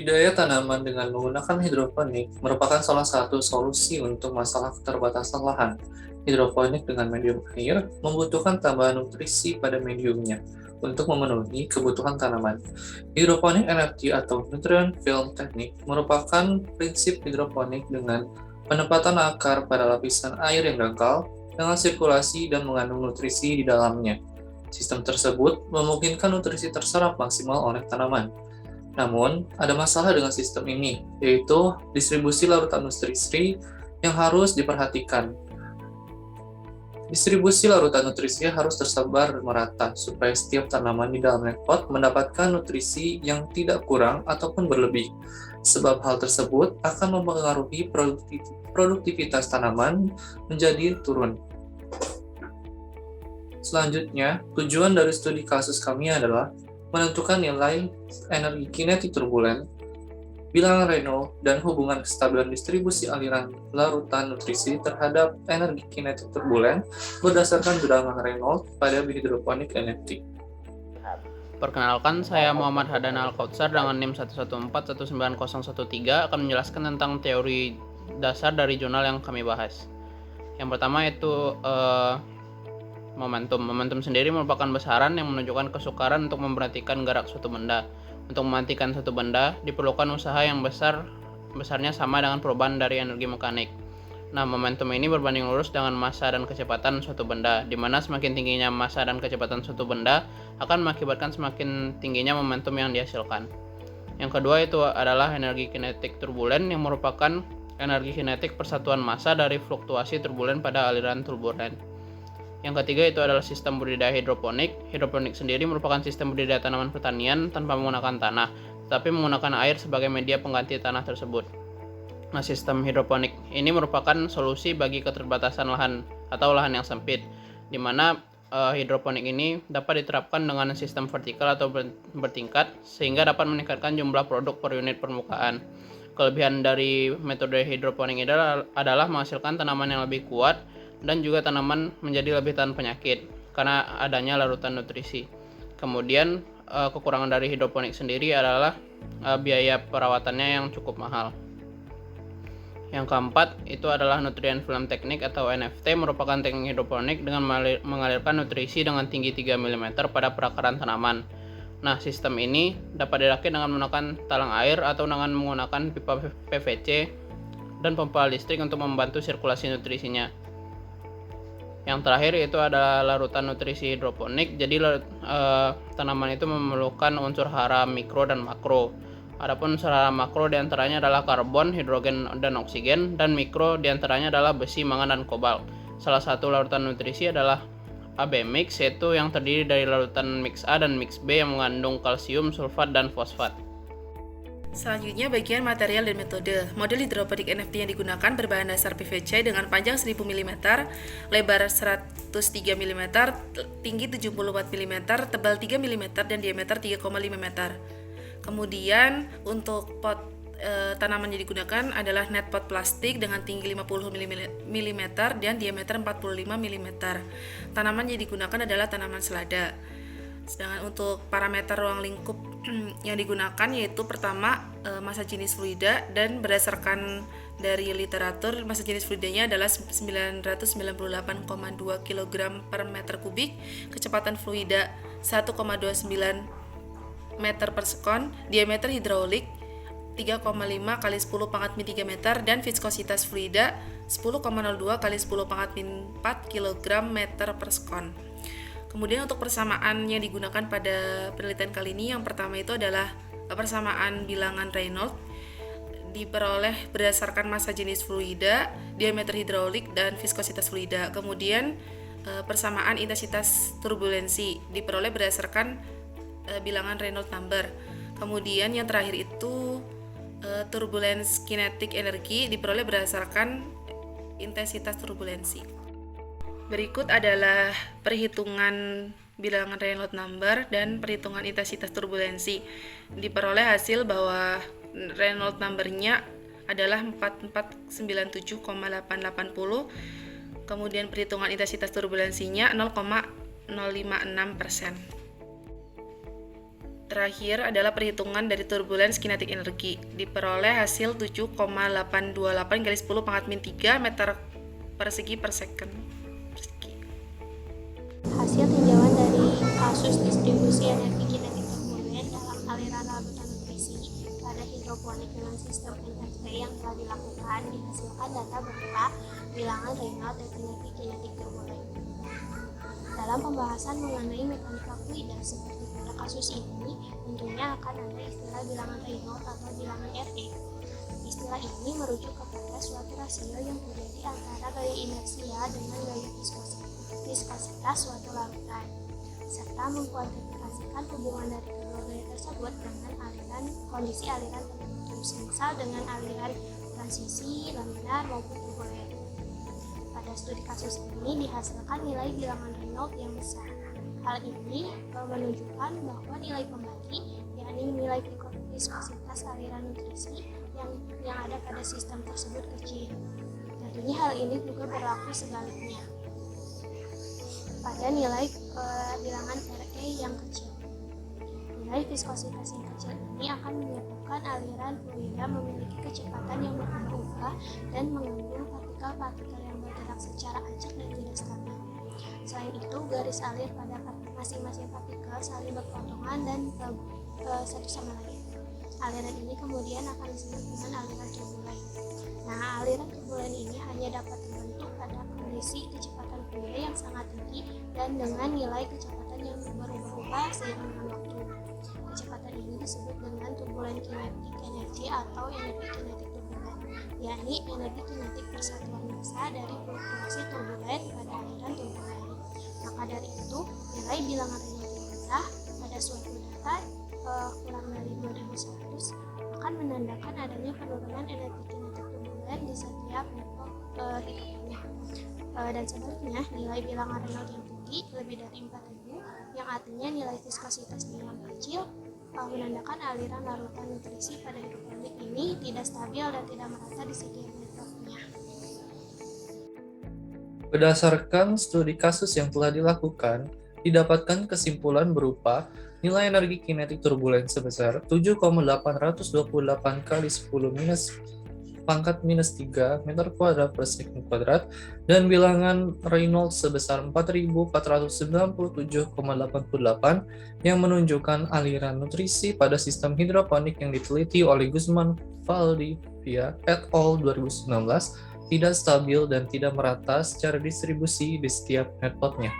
Budidaya tanaman dengan menggunakan hidroponik merupakan salah satu solusi untuk masalah keterbatasan lahan. Hidroponik dengan medium air membutuhkan tambahan nutrisi pada mediumnya untuk memenuhi kebutuhan tanaman. Hidroponik NFT atau Nutrient Film Technique merupakan prinsip hidroponik dengan penempatan akar pada lapisan air yang dangkal dengan sirkulasi dan mengandung nutrisi di dalamnya. Sistem tersebut memungkinkan nutrisi terserap maksimal oleh tanaman. Namun, ada masalah dengan sistem ini, yaitu distribusi larutan nutrisi yang harus diperhatikan. Distribusi larutan nutrisi harus tersebar merata supaya setiap tanaman di dalam pot mendapatkan nutrisi yang tidak kurang ataupun berlebih, sebab hal tersebut akan mempengaruhi produktivitas tanaman menjadi turun. Selanjutnya, tujuan dari studi kasus kami adalah menentukan nilai energi kinetik turbulen, bilangan Reynolds, dan hubungan kestabilan distribusi aliran larutan nutrisi terhadap energi kinetik turbulen berdasarkan bilangan Reynolds pada hidroponik NFT. Perkenalkan, saya Muhammad Hadan Al-Kautsar dengan NIM 114-19013 akan menjelaskan tentang teori dasar dari jurnal yang kami bahas. Yang pertama itu momentum. Momentum sendiri merupakan besaran yang menunjukkan kesukaran untuk memperhatikan gerak suatu benda. Untuk mematikan suatu benda, diperlukan usaha yang besarnya sama dengan perubahan dari energi mekanik. Nah, momentum ini berbanding lurus dengan massa dan kecepatan suatu benda, di mana semakin tingginya massa dan kecepatan suatu benda akan mengakibatkan semakin tingginya momentum yang dihasilkan. Yang kedua itu adalah energi kinetik turbulen yang merupakan energi kinetik persatuan massa dari fluktuasi turbulen pada aliran turbulen. Yang ketiga itu adalah sistem budidaya hidroponik. Hidroponik sendiri merupakan sistem budidaya tanaman pertanian tanpa menggunakan tanah, tetapi menggunakan air sebagai media pengganti tanah tersebut. Nah, sistem hidroponik ini merupakan solusi bagi keterbatasan lahan atau lahan yang sempit, di mana hidroponik ini dapat diterapkan dengan sistem vertikal atau bertingkat, sehingga dapat meningkatkan jumlah produk per unit permukaan. Kelebihan dari metode hidroponik ini adalah menghasilkan tanaman yang lebih kuat dan juga tanaman menjadi lebih tahan penyakit karena adanya larutan nutrisi. Kemudian kekurangan dari hidroponik sendiri adalah biaya perawatannya yang cukup mahal. Yang keempat itu adalah Nutrient Film Technique atau NFT, merupakan teknik hidroponik dengan mengalirkan nutrisi dengan tinggi 3 mm pada perakaran tanaman. Nah, sistem ini dapat dirakit dengan menggunakan talang air atau dengan menggunakan pipa PVC dan pompa listrik untuk membantu sirkulasi nutrisinya. Yang terakhir itu adalah larutan nutrisi hidroponik. Jadi tanaman itu memerlukan unsur hara mikro dan makro. Adapun unsur hara makro diantaranya adalah karbon, hidrogen, dan oksigen, dan mikro diantaranya adalah besi, mangan, dan kobalt. Salah satu larutan nutrisi adalah AB mix, yaitu yang terdiri dari larutan mix A dan mix B yang mengandung kalsium, sulfat, dan fosfat. Selanjutnya bagian material dan metode. Model hidroponik NFT yang digunakan berbahan dasar PVC dengan panjang 1000 mm, lebar 103 mm, tinggi 74 mm, tebal 3 mm, dan diameter 3,5 meter. Kemudian untuk pot tanaman yang digunakan adalah net pot plastik dengan tinggi 50 mm dan diameter 45 mm. Tanaman yang digunakan adalah tanaman selada. Sedangkan untuk parameter ruang lingkup yang digunakan yaitu pertama massa jenis fluida, dan berdasarkan dari literatur massa jenis fluidanya adalah 998,2 kg per meter kubik, kecepatan fluida 1,29 meter per sekon, diameter hidraulik 3,5 kali 10 pangkat min 3 meter, dan viskositas fluida 10,02 kali 10 pangkat min 4 kg meter per sekon. Kemudian untuk persamaan yang digunakan pada penelitian kali ini, yang pertama itu adalah persamaan bilangan Reynolds, diperoleh berdasarkan massa jenis fluida, diameter hidraulik, dan viskositas fluida. Kemudian persamaan intensitas turbulensi diperoleh berdasarkan bilangan Reynolds number. Kemudian yang terakhir itu turbulence kinetic energy diperoleh berdasarkan intensitas turbulensi. Berikut adalah perhitungan bilangan Reynolds number dan perhitungan intensitas turbulensi. Diperoleh hasil bahwa Reynolds number-nya adalah 4497,880. Kemudian perhitungan intensitas turbulensinya 0,056%. terakhir adalah perhitungan dari turbulence kinetic energy. Diperoleh hasil 7,828 kali 10 pangkat min 3 meter persegi per second. Hasil tinjauan dari kasus distribusi energi kinetik turbulen dalam aliran larutan nutrisi pada hidroponik dengan sistem NFT yang telah dilakukan dihasilkan data berupa bilangan Reynolds dan energi kinetik turbulen. Dalam pembahasan mengenai mekanika fluida seperti pada kasus ini, tentunya akan ada istilah bilangan Reynolds atau bilangan RE. Istilah ini merujuk kepada suatu rasio yang terjadi antara gaya inersia dengan gaya viskositas suatu larutan, serta mengkuantifikasikan hubungan dari kedua gaya tersebut dengan kondisi aliran tertentu, semisal dengan aliran transisi, laminar, maupun turbulen. Pada studi kasus ini dihasilkan nilai bilangan Reynolds yang besar. Hal ini menunjukkan bahwa nilai pembagi, yakni nilai viskositas aliran nutrisi yang ada pada sistem tersebut kecil. Tentunya hal ini juga berlaku sebaliknya pada nilai bilangan RE yang kecil. Nilai viskositas yang kecil ini akan menyebabkan aliran fluida memiliki kecepatan yang berubah-ubah dan mengandung partikel-partikel yang bergerak secara acak dan tidak stabil. Selain itu, garis alir pada masing-masing partikel saling berpotongan dan satu sama lain. Aliran ini kemudian akan disebut dengan aliran turbulen. Nah, aliran turbulen ini hanya dapat terbentuk pada kondisi kecepatan fluida yang sangat tinggi dan dengan nilai kecepatan yang berubah-ubah seiring dengan waktu. Kecepatan ini disebut dengan turbulen kinetic energy atau energi kinetik turbulen, yakni energi kinetik persatuan massa dari fluktuasi turbulen pada aliran turbulen. Maka dari itu, nilai bilangan Reynolds yang rendah pada suatu data kurang dari 2100 akan menandakan adanya penurunan energi kinetik turbulen di setiap level hidroponik. Dan sebaliknya, nilai bilangan Reynolds yang tinggi lebih dari 4000, yang artinya nilai viskositasnya yang kecil, menandakan aliran larutan nutrisi pada hidroponik ini tidak stabil dan tidak merata di setiap networknya. Berdasarkan studi kasus yang telah dilakukan, didapatkan kesimpulan berupa nilai energi kinetik turbulen sebesar 7,828 kali 10 minus pangkat minus 3 meter kuadrat per second kuadrat dan bilangan Reynolds sebesar 4497,88 yang menunjukkan aliran nutrisi pada sistem hidroponik yang diteliti oleh Guzman Valdivia et al. 2019 tidak stabil dan tidak merata secara distribusi di setiap networknya.